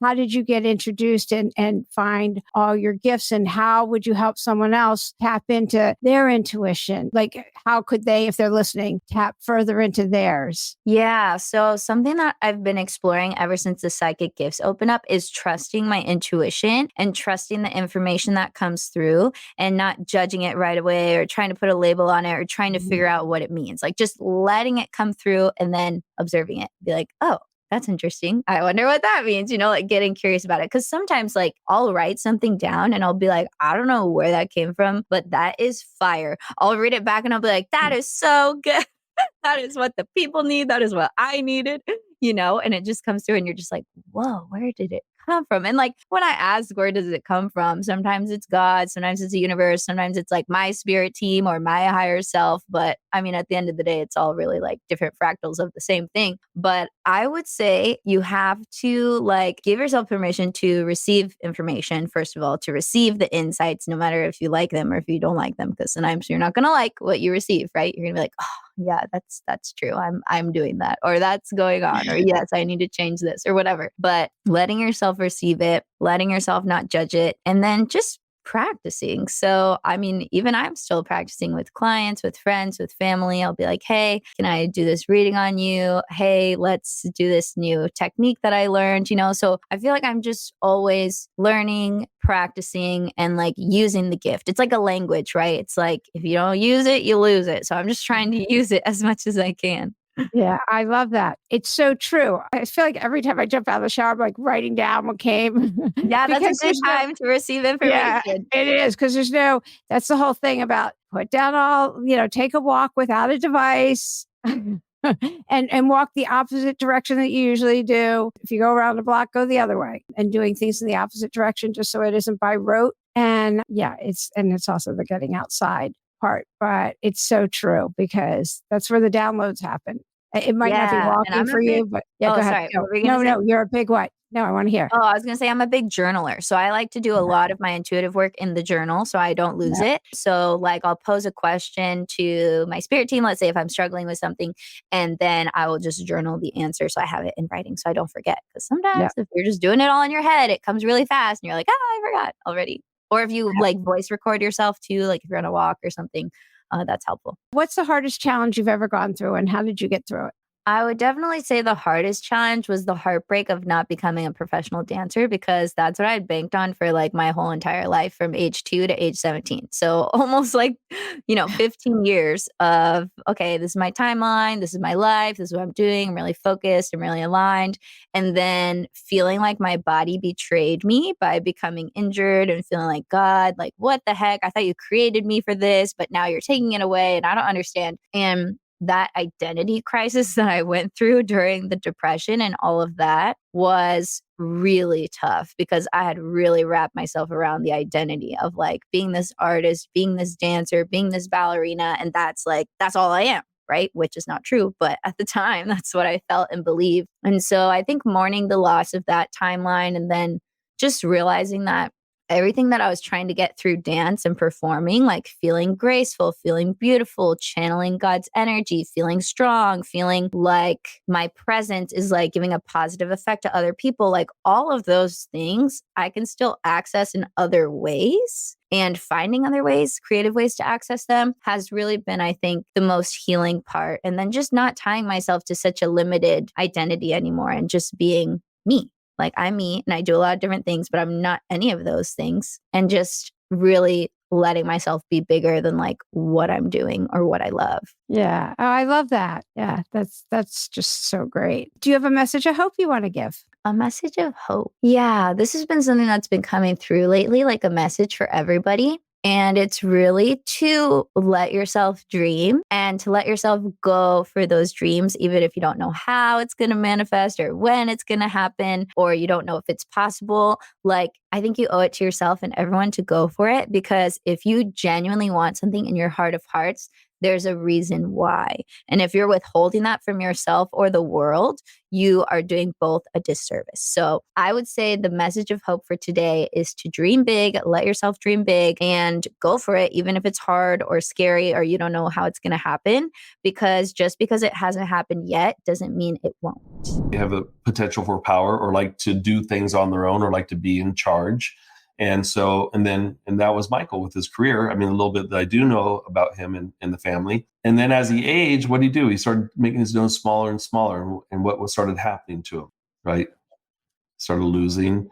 how did you get introduced and find all your gifts? And how would you help someone else tap into their intuition? Like, how could they, if they're listening, tap further into theirs? Yeah. So something that I've been exploring ever since the psychic gifts open up is trusting my intuition and trusting the information that comes through and not judging it right away or trying to put a label on it or trying to figure out what it means. Like just letting it come through and then observing it. Be like, oh, that's interesting. I wonder what that means, like getting curious about it. Cause sometimes like I'll write something down and I'll be like, I don't know where that came from, but that is fire. I'll read it back and I'll be like, that is so good. That is what the people need. That is what I needed, and it just comes through and you're just like, whoa, where did it come from? And like when I ask, where does it come from? Sometimes it's God, sometimes it's the universe, sometimes it's like my spirit team or my higher self. But I mean, at the end of the day, it's all really like different fractals of the same thing. But I would say you have to like give yourself permission to receive information, first of all, to receive the insights, no matter if you like them or if you don't like them, because sometimes you're not going to like what you receive, right? You're going to be like, oh, yeah, that's true. I'm doing that, or that's going on, or yes, I need to change this or whatever. But letting yourself receive it, letting yourself not judge it, and then just practicing. So, I mean, even I'm still practicing with clients, with friends, with family. I'll be like, hey, can I do this reading on you? Hey, let's do this new technique that I learned, So I feel like I'm just always learning, practicing, and like using the gift. It's like a language, right? It's like if you don't use it, you lose it. So I'm just trying to use it as much as I can. Yeah, I love that. It's so true. I feel like every time I jump out of the shower, I'm like writing down what came. Yeah, that's a because good time to receive yeah, information. it is. Because that's the whole thing about put down take a walk without a device. and walk the opposite direction that you usually do. If you go around the block, go the other way and doing things in the opposite direction just so it isn't by rote. And yeah, it's also the getting outside part, but it's so true because that's where the downloads happen. It might not be Yeah, and walking I'm a for big you, but yeah, oh, go ahead. sorry, No, what were you no, gonna say? no, you're a big what? No, I want to hear. Oh, I was going to say I'm a big journaler. So I like to do a lot of my intuitive work in the journal so I don't lose Yeah. it. So like I'll pose a question to my spirit team, let's say if I'm struggling with something, and then I will just journal the answer so I have it in writing so I don't forget. Because Yeah. sometimes if you're just doing it all in your head, it comes really fast and you're like, oh, I forgot already. Or if you like voice record yourself too, like if you're on a walk or something, that's helpful. What's the hardest challenge you've ever gone through and how did you get through it? I would definitely say the hardest challenge was the heartbreak of not becoming a professional dancer because that's what I had banked on for like my whole entire life from age 2 to age 17. So almost like, 15 years of, okay, this is my timeline. This is my life. This is what I'm doing. I'm really focused. I'm really aligned. And then feeling like my body betrayed me by becoming injured and feeling like, God, like, what the heck? I thought you created me for this, but now you're taking it away and I don't understand. And that identity crisis that I went through during the depression and all of that was really tough because I had really wrapped myself around the identity of like being this artist, being this dancer, being this ballerina. And that's all I am. Right. Which is not true. But at the time, that's what I felt and believed. And so I think mourning the loss of that timeline and then just realizing that everything that I was trying to get through dance and performing, like feeling graceful, feeling beautiful, channeling God's energy, feeling strong, feeling like my presence is like giving a positive effect to other people, like all of those things I can still access in other ways. And finding other ways, creative ways to access them has really been, I think, the most healing part. And then just not tying myself to such a limited identity anymore and just being me. Like I'm me and I do a lot of different things, but I'm not any of those things. And just really letting myself be bigger than like what I'm doing or what I love. Yeah. Oh, I love that. Yeah. That's just so great. Do you have a message of hope you want to give? A message of hope. Yeah, this has been something that's been coming through lately, like a message for everybody. And it's really to let yourself dream and to let yourself go for those dreams, even if you don't know how it's going to manifest or when it's going to happen, or you don't know if it's possible. Like, I think you owe it to yourself and everyone to go for it, because if you genuinely want something in your heart of hearts, there's a reason why. And if you're withholding that from yourself or the world, you are doing both a disservice. So I would say the message of hope for today is to dream big, let yourself dream big, and go for it, even if it's hard or scary or you don't know how it's going to happen, because just because it hasn't happened yet doesn't mean it won't. They have a potential for power or like to do things on their own or like to be in charge. And so, and that was Michael with his career. I mean, a little bit that I do know about him and the family. And then as he aged, what did he do? He started making his nose smaller and smaller. And what started happening to him, right? Started losing,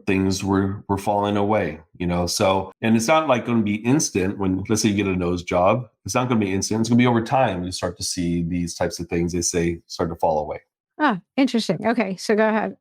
things were falling away, So, and it's not like going to be instant when, let's say you get a nose job. It's not going to be instant. It's going to be over time. You start to see these types of things, they say, start to fall away. Ah, interesting. Okay. So go ahead.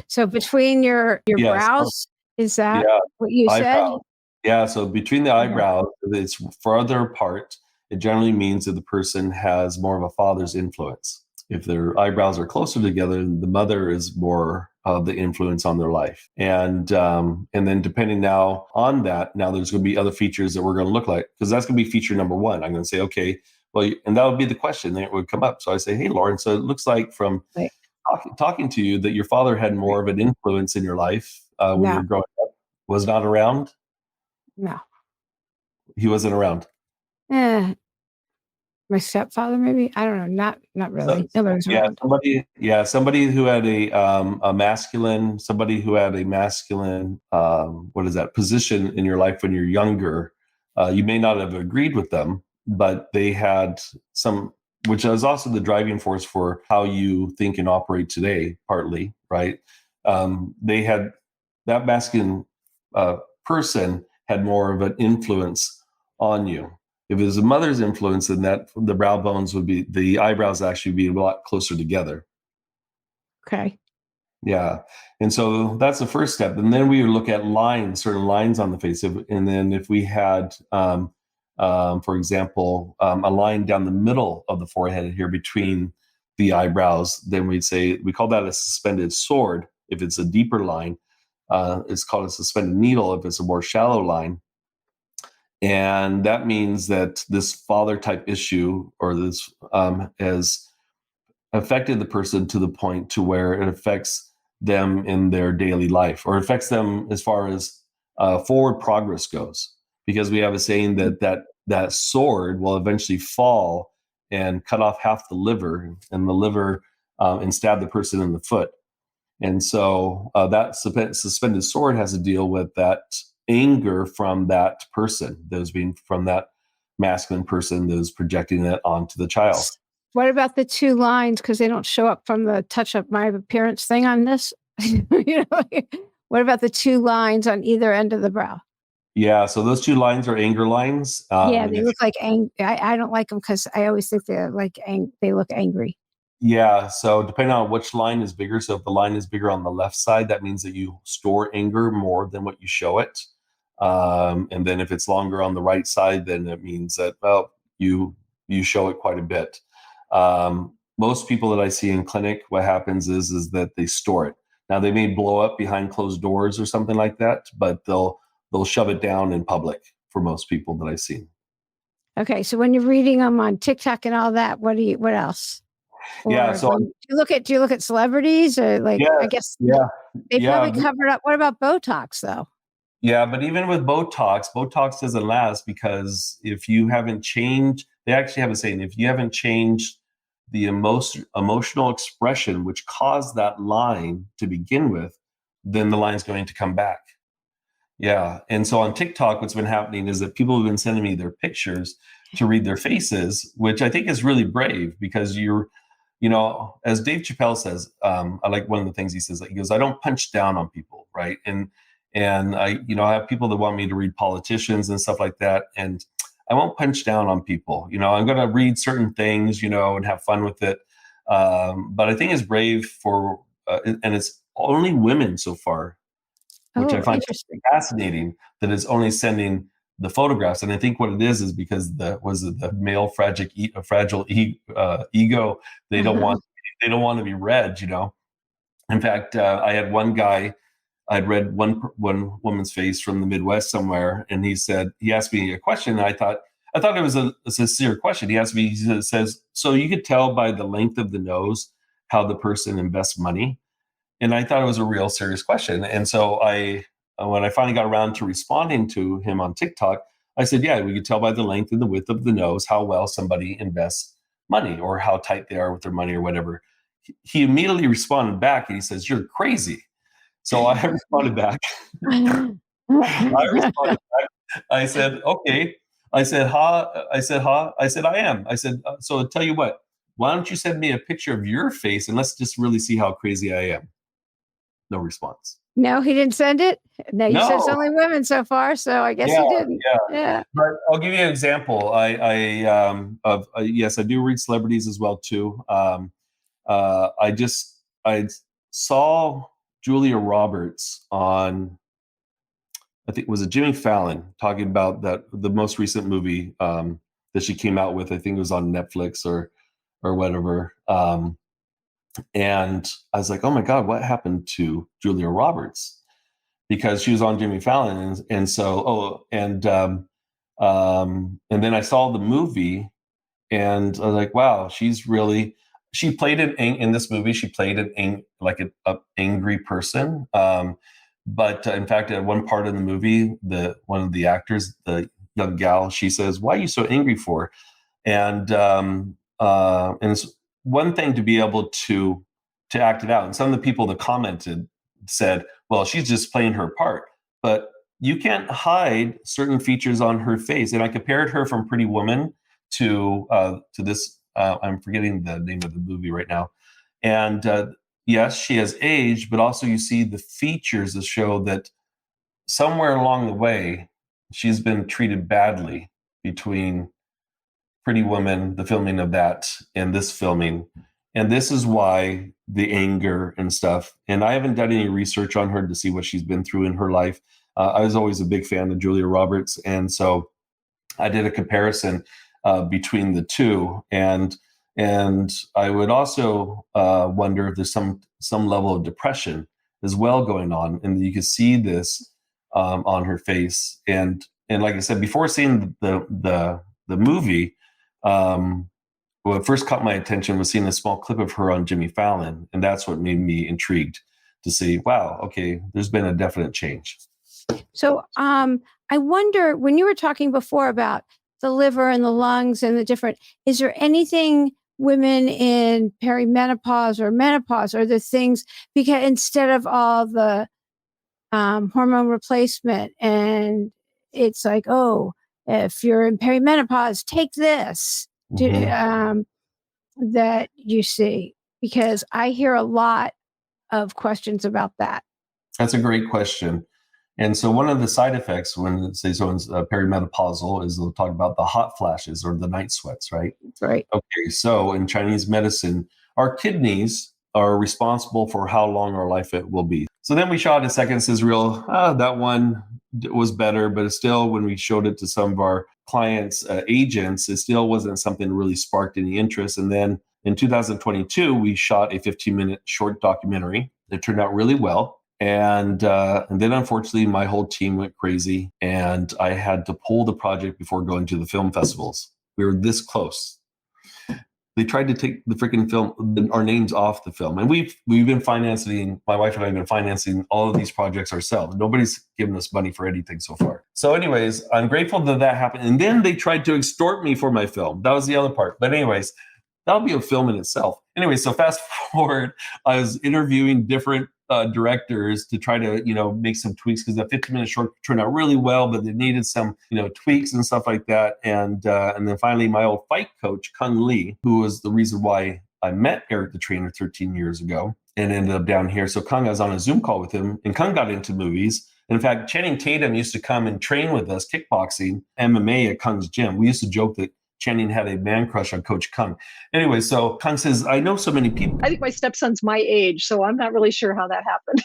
So between your brows, is that what you said? Yeah. So between the eyebrows, it's farther apart. It generally means that the person has more of a father's influence. If their eyebrows are closer together, the mother is more of the influence on their life. And then depending now on that, now there's going to be other features that we're going to look like, because that's going to be feature number one. I'm going to say, okay, well, and that would be the question that would come up. So I say, hey, Lauren, so it looks like from talking to you that your father had more of an influence in your life when you were growing up. Was not around? No. He wasn't around? My stepfather, maybe? I don't know. Not really. Somebody who had a masculine, position in your life when you're younger. You may not have agreed with them, but they had some, which is also the driving force for how you think and operate today, partly, right? They had that masculine person had more of an influence on you. If it was a mother's influence, then the brow bones the eyebrows actually be a lot closer together. Okay. Yeah. And so that's the first step. And then we would look at certain lines on the face. And then if we had, for example, a line down the middle of the forehead here between the eyebrows, then we call that a suspended sword. If it's a deeper line, it's called a suspended needle if it's a more shallow line. And that means that this father type issue or this has affected the person to the point to where it affects them in their daily life, or affects them as far as forward progress goes. Because we have a saying that sword will eventually fall and cut off half the liver, and stab the person in the foot. And so that suspended sword has to deal with that anger from that person, from that masculine person that is projecting that onto the child. What about the two lines? Because they don't show up from the touch up my appearance thing on this. What about the two lines on either end of the brow? Yeah, so those two lines are anger lines. They look like I don't like them because I always think they're like they look angry. Yeah, so depending on which line is bigger. So if the line is bigger on the left side, that means that you store anger more than what you show it. And then if it's longer on the right side, then it means that, well, you show it quite a bit. Most people that I see in clinic, what happens is that they store it. Now they may blow up behind closed doors or something like that, but they'll shove it down in public for most people that I've seen. Okay, so when you're reading them on TikTok and all that, what else? So do you look at celebrities or I guess they probably covered up. What about Botox though? Yeah, but even with Botox doesn't last, because if you haven't changed, they actually have a saying, if you haven't changed the emotional expression which caused that line to begin with, then the line's going to come back. Yeah. And so on TikTok, what's been happening is that people have been sending me their pictures to read their faces, which I think is really brave, because as Dave Chappelle says, I like one of the things he says, he goes, I don't punch down on people. Right. And I have people that want me to read politicians and stuff like that. And I won't punch down on people. I'm going to read certain things, and have fun with it. But I think it's brave and it's only women so far, which I find fascinating, that is only sending the photographs. And I think what it is because the male fragile ego, they don't want to be read, In fact, I had one guy, I'd read one woman's face from the Midwest somewhere, and he asked me a question, and I thought, I thought it was a sincere question. He asked me, he says, so you could tell by the length of the nose how the person invests money? And I thought it was a real serious question. And so when I finally got around to responding to him on TikTok, I said, yeah, we could tell by the length and the width of the nose how well somebody invests money or how tight they are with their money or whatever. He immediately responded back and he says, you're crazy. So I responded back. I said, okay. I said, I said, I am. I said, so I'll tell you what, why don't you send me a picture of your face and let's just really see how crazy I am. No response. No, he didn't send it. No, you said it's No. only women so far, so I guess he didn't. Yeah. But I'll give you an example. Yes, I do read celebrities as well too. I saw Julia Roberts on, I think, was it Jimmy Fallon, talking about the most recent movie that she came out with. I think it was on Netflix or whatever. And I was like, oh my God, what happened to Julia Roberts? Because she was on Jimmy Fallon. And then I saw the movie and I was like, wow, she played in this movie. She played an angry person. But in fact, at one part of the movie, one of the actors, the young gal, she says, why are you so angry for? And it's one thing to be able to act it out. And some of the people that commented said, well, she's just playing her part. But you can't hide certain features on her face. And I compared her from Pretty Woman to this, I'm forgetting the name of the movie right now. And yes, she has aged, but also you see the features that show that somewhere along the way, she's been treated badly between Pretty Woman, the filming of that, and this filming. And this is why the anger and stuff. And I haven't done any research on her to see what she's been through in her life. I was always a big fan of Julia Roberts. And so I did a comparison between the two. And I would also wonder if there's some level of depression as well going on. And you can see this on her face. And like I said, before seeing the movie, what first caught my attention was seeing a small clip of her on Jimmy Fallon. And that's what made me intrigued to see, wow, okay, there's been a definite change. So I wonder, when you were talking before about the liver and the lungs and the different, is there anything women in perimenopause or menopause, or the things, because instead of all the hormone replacement, and it's like, oh, if you're in perimenopause, take this, that you see? Because I hear a lot of questions about that. That's a great question. And so one of the side effects when, say, someone's perimenopausal is they'll talk about the hot flashes or the night sweats, right? Right. Okay, so in Chinese medicine, our kidneys are responsible for how long our life it will be. So then we shot a second Israel. That one was better, but it still, when we showed it to some of our clients, agents, it still wasn't something that really sparked any interest. And then in 2022, we shot a 15-minute short documentary that turned out really well. And then unfortunately, my whole team went crazy and I had to pull the project before going to the film festivals. We were this close. They tried to take the freaking film, our names off the film. And we've been financing, my wife and I have been financing all of these projects ourselves. Nobody's given us money for anything so far. So anyways, I'm grateful that happened. And then they tried to extort me for my film. That was the other part. But anyways, that'll be a film in itself. Anyway, so fast forward, I was interviewing different directors to try to, make some tweaks, because that 15-minute short turned out really well, but they needed some, tweaks and stuff like that. And then finally, my old fight coach, Kung Lee, who was the reason why I met Eric the Trainer 13 years ago and ended up down here. So Kung, I was on a Zoom call with him, and Kung got into movies. In fact, Channing Tatum used to come and train with us, kickboxing, MMA at Kung's gym. We used to joke that Channing had a man crush on Coach Kung. Anyway, so Kung says, I know so many people. I think my stepson's my age, so I'm not really sure how that happened.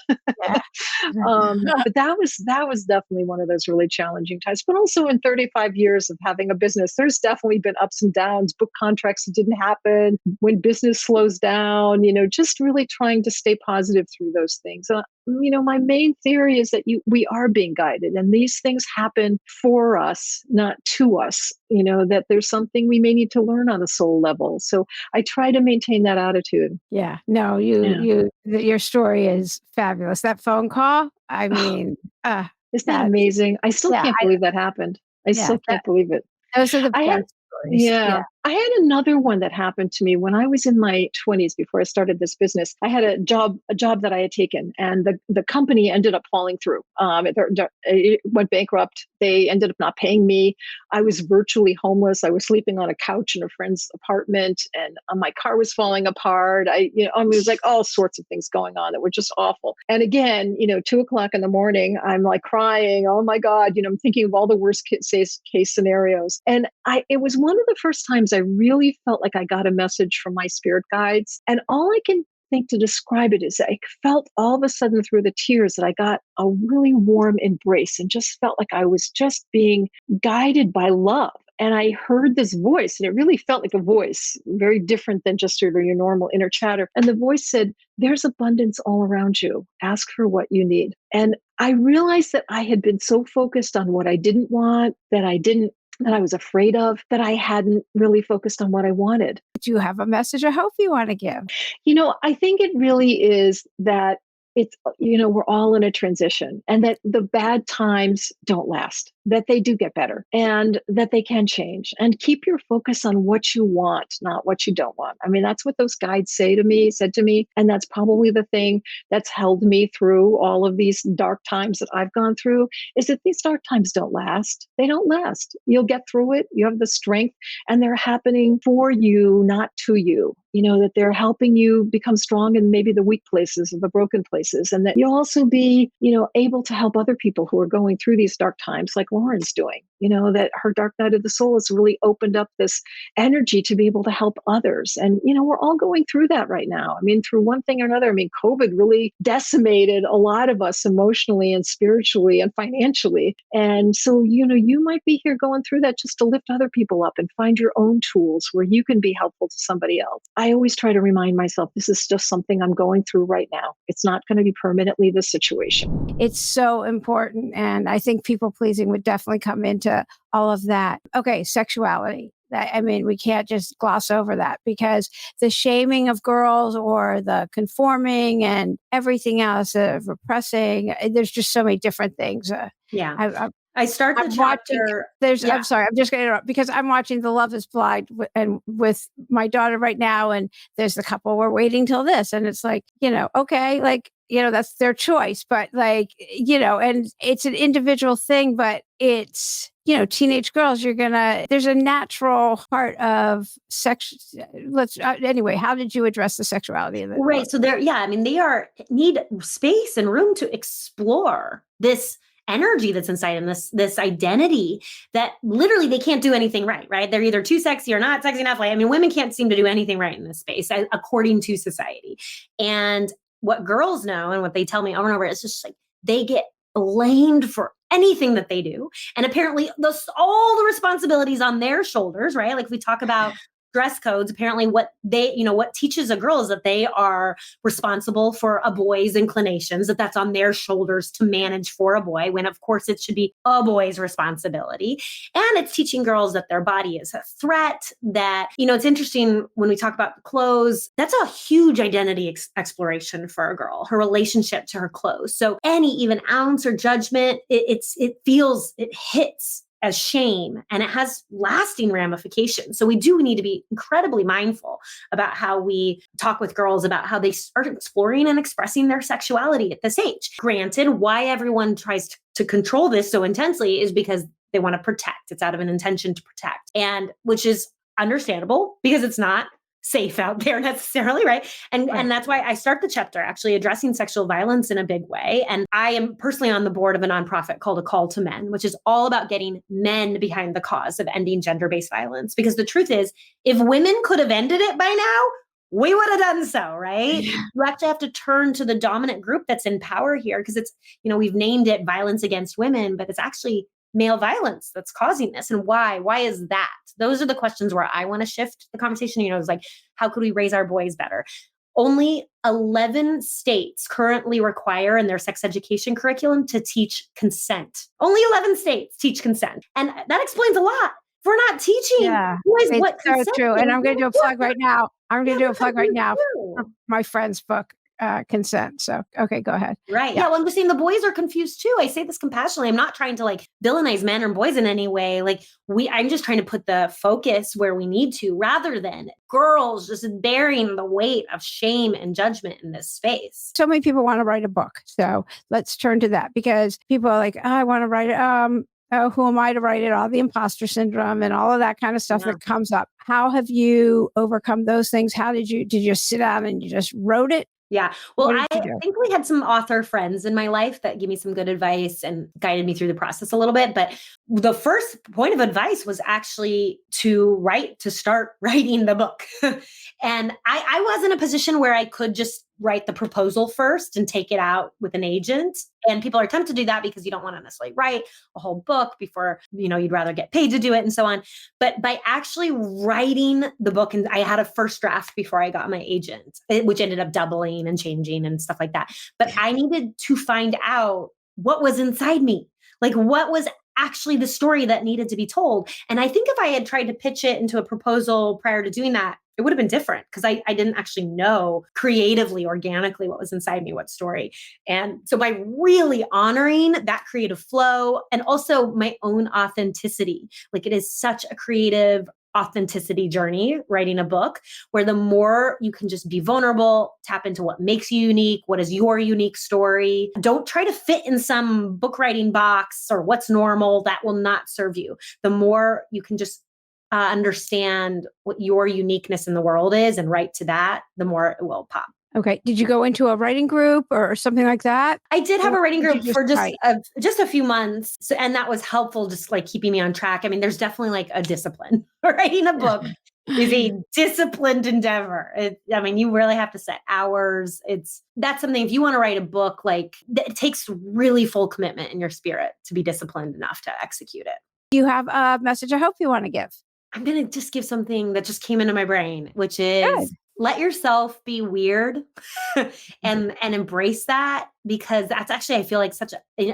But that was definitely one of those really challenging times. But also in 35 years of having a business, there's definitely been ups and downs, book contracts that didn't happen, when business slows down, just really trying to stay positive through those things. my main theory is that we are being guided, and these things happen for us, not to us, that there's something we may need to learn on a soul level. So I try to maintain that attitude. Yeah. No, your story is fabulous. That phone call, I mean, isn't that amazing? I still can't believe that happened. I still can't believe it. Those are the I had best stories. Yeah. I had another one that happened to me when I was in my 20s before I started this business. I had a job that I had taken, and the company ended up falling through. It went bankrupt. They ended up not paying me. I was virtually homeless. I was sleeping on a couch in a friend's apartment, and my car was falling apart. It was like all sorts of things going on that were just awful. And again, 2:00 in the morning, I'm like crying. Oh my God, I'm thinking of all the worst case scenarios. And it was one of the first times I really felt like I got a message from my spirit guides. And all I can think to describe it is I felt all of a sudden through the tears that I got a really warm embrace and just felt like I was just being guided by love. And I heard this voice, and it really felt like a voice, very different than just your normal inner chatter. And the voice said, "There's abundance all around you. Ask for what you need." And I realized that I had been so focused on what I didn't want, that I was afraid of, that I hadn't really focused on what I wanted. Do you have a message of hope you want to give? I think it really is that it's, we're all in a transition, and that the bad times don't last, that they do get better, and that they can change. And keep your focus on what you want, not what you don't want. I mean, that's what those guides said to me. And that's probably the thing that's held me through all of these dark times that I've gone through, is that these dark times don't last. They don't last. You'll get through it. You have the strength, and they're happening for you, not to you. That they're helping you become strong in maybe the weak places or the broken places. And that you'll also be, able to help other people who are going through these dark times, like Lauren's doing. That her dark night of the soul has really opened up this energy to be able to help others. And, we're all going through that right now. I mean, through one thing or another. I mean, COVID really decimated a lot of us emotionally and spiritually and financially. And so, you might be here going through that just to lift other people up and find your own tools where you can be helpful to somebody else. I always try to remind myself, this is just something I'm going through right now. It's not going to be permanently the situation. It's so important. And I think people pleasing would definitely come into all of that. Okay, sexuality. We can't just gloss over that, because the shaming of girls or the conforming and everything else, repressing, there's just so many different things. I start the chapter. I'm sorry, I'm just going to interrupt, because I'm watching The Love is Blind with my daughter right now, and there's the couple, we're waiting till this, and it's like, okay, like, that's their choice, but like, and it's an individual thing, but it's, teenage girls, there's a natural part of sex. Anyway, how did you address the sexuality of it? Right. So they need space and room to explore this energy that's inside them, this identity that literally they can't do anything right? They're either too sexy or not sexy enough. Women can't seem to do anything right in this space, according to society. And what girls know and what they tell me over and over, it's just like they get blamed for anything that they do. And apparently all the responsibilities on their shoulders, right? Like we talk about dress codes, apparently what teaches a girl is that they are responsible for a boy's inclinations, that's on their shoulders to manage for a boy, when of course it should be a boy's responsibility. And it's teaching girls that their body is a threat, that, it's interesting when we talk about clothes, that's a huge identity exploration for a girl, her relationship to her clothes. So any even ounce or judgment, it hits as shame, and it has lasting ramifications. So we do need to be incredibly mindful about how we talk with girls about how they start exploring and expressing their sexuality at this age. Granted, why everyone tries to control this so intensely is because they want to protect. It's out of an intention to protect, and which is understandable because it's not safe out there necessarily, right? And that's why I start the chapter actually addressing sexual violence in a big way. And I am personally on the board of a nonprofit called A Call to Men, which is all about getting men behind the cause of ending gender-based violence. Because the truth is, if women could have ended it by now, we would have done so, right? Yeah. You actually have to turn to the dominant group that's in power here, because it's, we've named it violence against women, but it's actually male violence that's causing this. And why? Why is that? Those are the questions where I want to shift the conversation. It's like, how could we raise our boys better? only 11 states currently require in their sex education curriculum to teach consent. Only 11 states teach consent. And that explains a lot. If we're not teaching boys what so consent true. is, And I'm going to do a plug right now. I'm going to do a plug right now too. for my friend's book, Consent. So, okay, go ahead. Right. Yeah. Well, I'm just saying the boys are confused too. I say this compassionately. I'm not trying to like villainize men or boys in any way. Like I'm just trying to put the focus where we need to, rather than girls just bearing the weight of shame and judgment in this space. So many people want to write a book. So let's turn to that, because people are like, I want to write it. Oh, who am I to write it? All the imposter syndrome and all of that kind of stuff that comes up. How have you overcome those things? How did you just sit down and you just wrote it? Yeah. Well, I thankfully had some author friends in my life that gave me some good advice and guided me through the process a little bit. But the first point of advice was actually to start writing the book. And I was in a position where I could just write the proposal first and take it out with an agent. And people are tempted to do that because you don't want to necessarily write a whole book before, you'd rather get paid to do it and so on. But by actually writing the book, and I had a first draft before I got my agent, which ended up doubling and changing and stuff like that. But I needed to find out what was inside me, like what was actually the story that needed to be told. And I think if I had tried to pitch it into a proposal prior to doing that, it would have been different because I didn't actually know creatively, organically what was inside me, what story. And so by really honoring that creative flow and also my own authenticity, like it is such a creative authenticity journey, writing a book, where the more you can just be vulnerable, tap into what makes you unique, what is your unique story. Don't try to fit in some book writing box or what's normal. That will not serve you. The more you can just understand what your uniqueness in the world is and write to that, the more it will pop. Okay. Did you go into a writing group or something like that? I did have a writing group for just a few months. So, and that was helpful, just like keeping me on track. I mean, there's definitely like a discipline. Writing a book is a disciplined endeavor. You really have to set hours. That's something, if you want to write a book, like it takes really full commitment in your spirit to be disciplined enough to execute it. You have a message I hope you want to give. I'm going to just give something that just came into my brain, which is let yourself be weird and embrace that, because that's actually, I feel like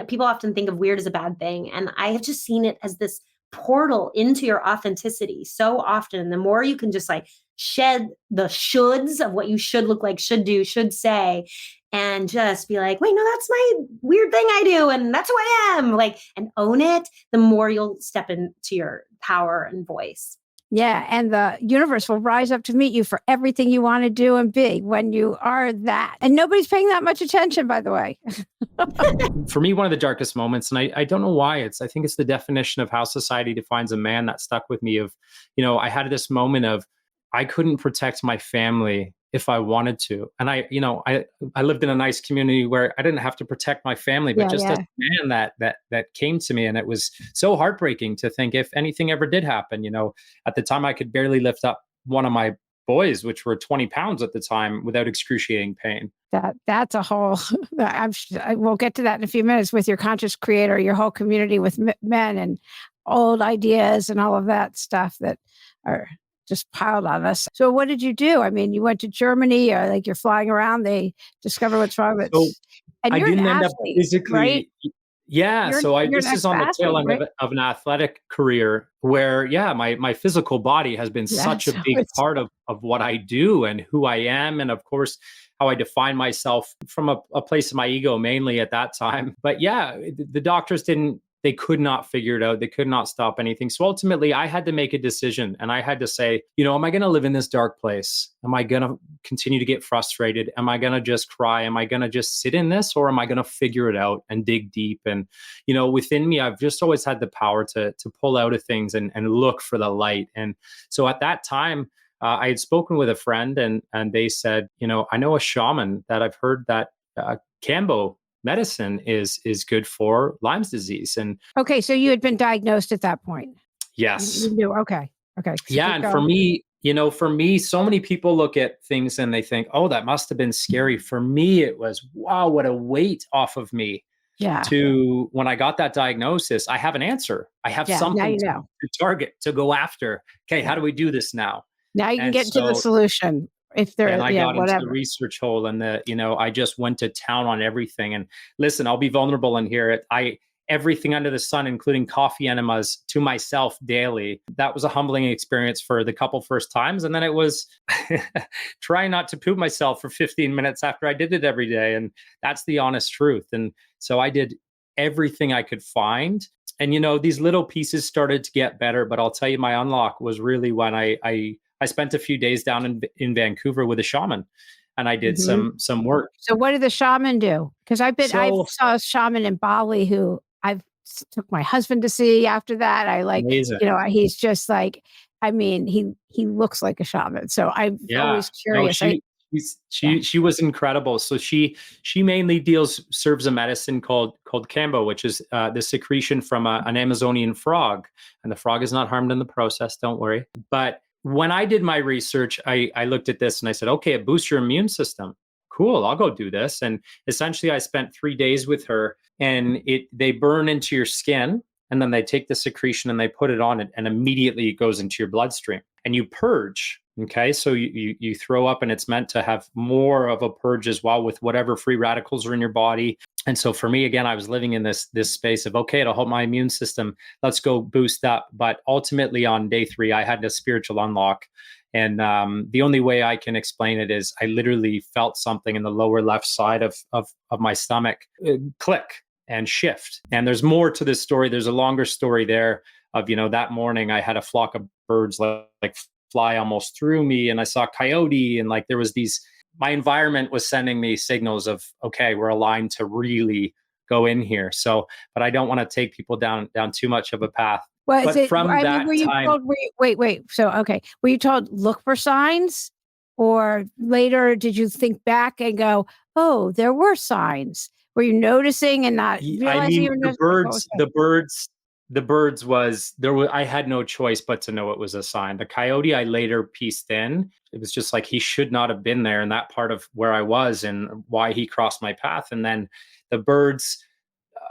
people often think of weird as a bad thing. And I have just seen it as this portal into your authenticity so often. And the more you can just like shed the shoulds of what you should look like, should do, should say, and just be like, wait, no, that's my weird thing I do. And that's who I am, like, and own it, the more you'll step into your power and voice. Yeah. And the universe will rise up to meet you for everything you want to do and be when you are that. And nobody's paying that much attention, by the way. For me, one of the darkest moments, and I don't know why, I think it's the definition of how society defines a man that stuck with me of, I had this moment of, I couldn't protect my family if I wanted to. And I lived in a nice community where I didn't have to protect my family, but as a man that came to me, and it was so heartbreaking to think if anything ever did happen, at the time I could barely lift up one of my boys, which were 20 pounds at the time, without excruciating pain. That's a whole, we'll get to that in a few minutes with your conscious creator, your whole community with men and old ideas and all of that stuff that are just piled on us. So what did you do? I mean, you went to Germany, or like you're flying around, they discover what's wrong with so and I you're didn't an end athlete, up physically, right? Yeah. This is on the tail end of an athletic career where, my physical body has been such a big part of what I do and who I am. And of course, how I define myself from a place of my ego, mainly at that time. But the doctors they could not figure it out. They could not stop anything. So ultimately, I had to make a decision, and I had to say, am I going to live in this dark place? Am I going to continue to get frustrated? Am I going to just cry? Am I going to just sit in this, or am I going to figure it out and dig deep? And, within me, I've just always had the power to pull out of things and look for the light. And so at that time, I had spoken with a friend, and they said, I know a shaman that I've heard that Kambo medicine is good for Lyme's disease. And okay, so you had been diagnosed at that point. Yes. You knew. Okay. So yeah. And for me, so many people look at things and they think, oh, that must have been scary. For me, it was, wow, what a weight off of me. Yeah. To when I got that diagnosis, I have an answer. I have something to target, to go after. Okay, how do we do this now? Now you can get to the solution. if they're, and I got into the whatever. research hole, and I just went to town on everything. And listen, I'll be vulnerable in here. Everything under the sun, including coffee enemas, to myself daily. That was a humbling experience for the couple first times. And then it was trying not to poop myself for 15 minutes after I did it every day. And that's the honest truth. And so I did everything I could find. And, these little pieces started to get better. But I'll tell you, my unlock was really when I spent a few days down in Vancouver with a shaman. And I did some work. So what did the shaman do? Because I saw a shaman in Bali who I've took my husband to see after that. Amazing. He's just like, he looks like a shaman. So I'm always curious. No, she was incredible. So she mainly serves a medicine called kambo, which is the secretion from an Amazonian frog. And the frog is not harmed in the process. Don't worry. But when I did my research, I looked at this and I said, okay, it boosts your immune system. Cool, I'll go do this. And essentially I spent 3 days with her, and they burn into your skin, and then they take the secretion and they put it on it, and immediately it goes into your bloodstream and you purge. Okay. So you throw up, and it's meant to have more of a purge as well with whatever free radicals are in your body. And so for me, again, I was living in this space of, okay, it'll help my immune system. Let's go boost up. But ultimately on day 3, I had a spiritual unlock. And the only way I can explain it is I literally felt something in the lower left side of my stomach click and shift. And there's more to this story. There's a longer story there of, that morning I had a flock of birds like fly almost through me, and I saw a coyote, and there was my environment was sending me signals of, okay, we're aligned to really go in here. So, but I don't want to take people down too much of a path. Well, but were you told, wait. So, okay. Were you told look for signs, or later did you think back and go, oh, there were signs? Were you noticing and not realizing you were noticing? The birds I had no choice but to know it was a sign. The coyote I later pieced in. It was just like, he should not have been there in that part of where I was and why he crossed my path. And then the birds,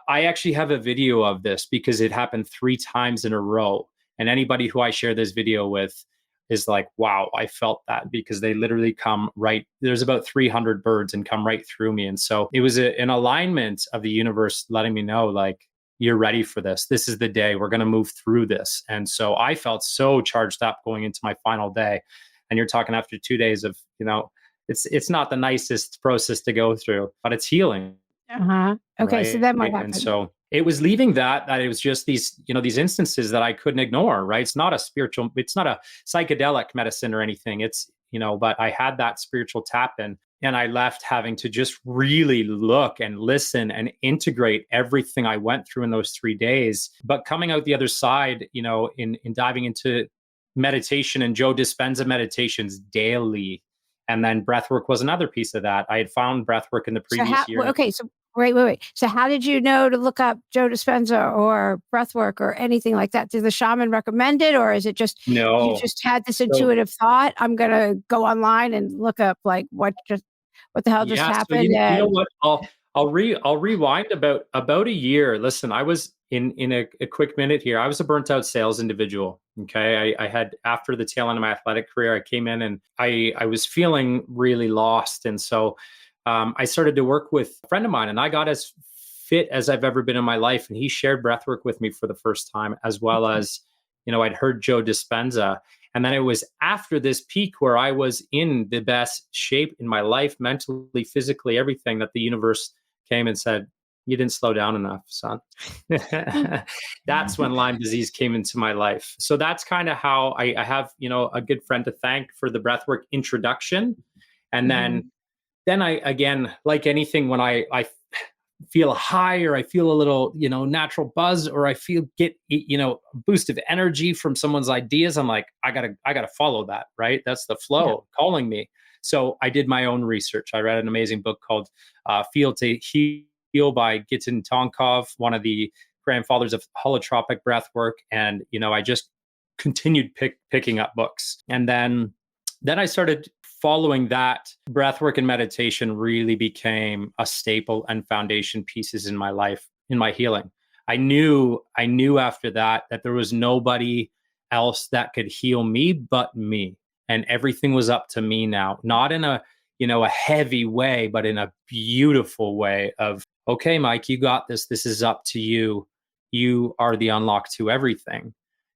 I actually have a video of this because it happened 3 times in a row. And anybody who I share this video with is like, wow, I felt that, because they literally come right. There's about 300 birds and come right through me. And so it was an alignment of the universe letting me know, like, you're ready for this. This is the day. We're going to move through this. And so I felt so charged up going into my final day. And you're talking after 2 days of, it's not the nicest process to go through, but it's healing. Okay. Right? So then what happened? And so it was leaving that it was just these instances that I couldn't ignore, right? It's not a psychedelic medicine or anything. It's, but I had that spiritual tap in, and I left having to just really look and listen and integrate everything I went through in those 3 days. But coming out the other side, in diving into meditation and Joe Dispenza meditations daily. And then breathwork was another piece of that. I had found breathwork in the previous year. Okay, so wait. So how did you know to look up Joe Dispenza or breathwork or anything like that? Did the shaman recommend it, or is it just you just had this intuitive thought? I'm going to go online and look up what the hell just happened. So you know what? I'll rewind about a year. Listen, I was in a quick minute here. I was a burnt out sales individual. Okay. I had, after the tail end of my athletic career, I came in and I was feeling really lost. And so I started to work with a friend of mine, and I got as fit as I've ever been in my life. And he shared breathwork with me for the first time, as well as, I'd heard Joe Dispenza. And then it was after this peak where I was in the best shape in my life, mentally, physically, everything, that the universe came and said, you didn't slow down enough, son. That's when Lyme disease came into my life. So that's kind of how I have, a good friend to thank for the breathwork introduction. And then I, again, like anything, when I feel a high, or I feel a little, natural buzz, or I get a boost of energy from someone's ideas, I'm like, I gotta follow that, right? That's the flow calling me. So I did my own research. I read an amazing book called Feel to Heal by Gitin Tonkov, one of the grandfathers of holotropic breath work. And, I just continued picking up books. And then I started following that. Breathwork and meditation really became a staple and foundation pieces in my life, in my healing. I knew after that there was nobody else that could heal me but me. and everything was up to me now, not in a, a heavy way, but in a beautiful way of, okay, Mike, you got this. This is up to you. You are the unlock to everything,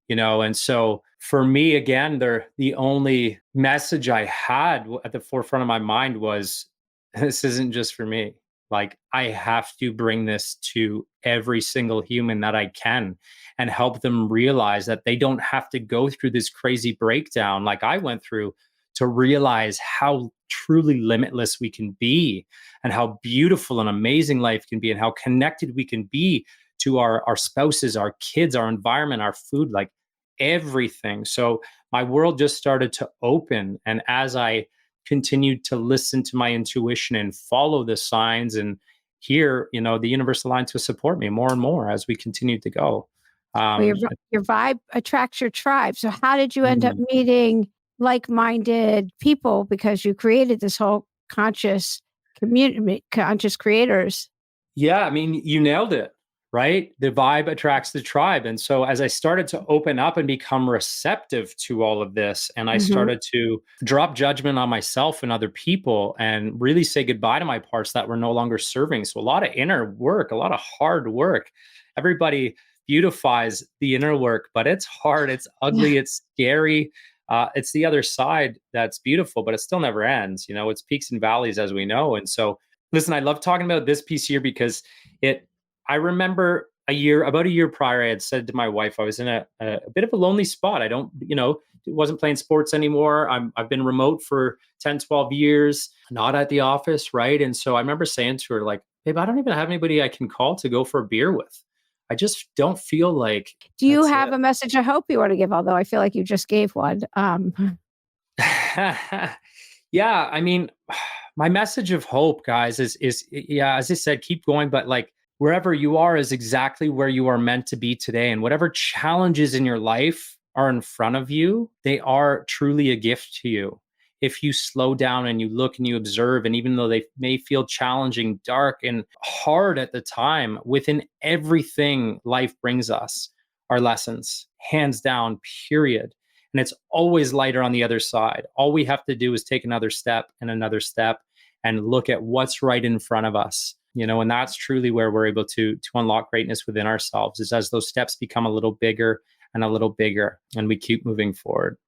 And so for me, again, the only message I had at the forefront of my mind was, this isn't just for me. Like, I have to bring this to every single human that I can and help them realize that they don't have to go through this crazy breakdown like I went through to realize how truly limitless we can be and how beautiful and amazing life can be and how connected we can be to our spouses, our kids, our environment, our food, like everything. So my world just started to open. And as I continued to listen to my intuition and follow the signs and hear, the universe aligned to support me more and more as we continued to go. Well, your vibe attracts your tribe. So how did you end up meeting like-minded people? Because you created this whole conscious community, conscious creators. Yeah, I mean, you nailed it, right? The vibe attracts the tribe. And so as I started to open up and become receptive to all of this, and I started to drop judgment on myself and other people and really say goodbye to my parts that were no longer serving. So a lot of inner work, a lot of hard work. Everybody beautifies the inner work, but it's hard, it's ugly, it's scary. It's the other side that's beautiful, but it still never ends. It's peaks and valleys, as we know. And so, listen, I love talking about this piece here because I remember about a year prior, I had said to my wife, I was in a bit of a lonely spot. I don't, wasn't playing sports anymore. I've been remote for 10, 12 years, not at the office. Right. And so I remember saying to her, like, babe, I don't even have anybody I can call to go for a beer with. I just don't feel like. Do you have a message of hope you want to give? Although I feel like you just gave one. Yeah, I mean, my message of hope, guys, is yeah, as I said, keep going, but like wherever you are is exactly where you are meant to be today, and whatever challenges in your life are in front of you, they are truly a gift to you. If you slow down and you look and you observe, and even though they may feel challenging, dark, and hard at the time, within everything life brings us are lessons, hands down, period. And it's always lighter on the other side. All we have to do is take another step and look at what's right in front of us. And that's truly where we're able to unlock greatness within ourselves, is as those steps become a little bigger and a little bigger, and we keep moving forward.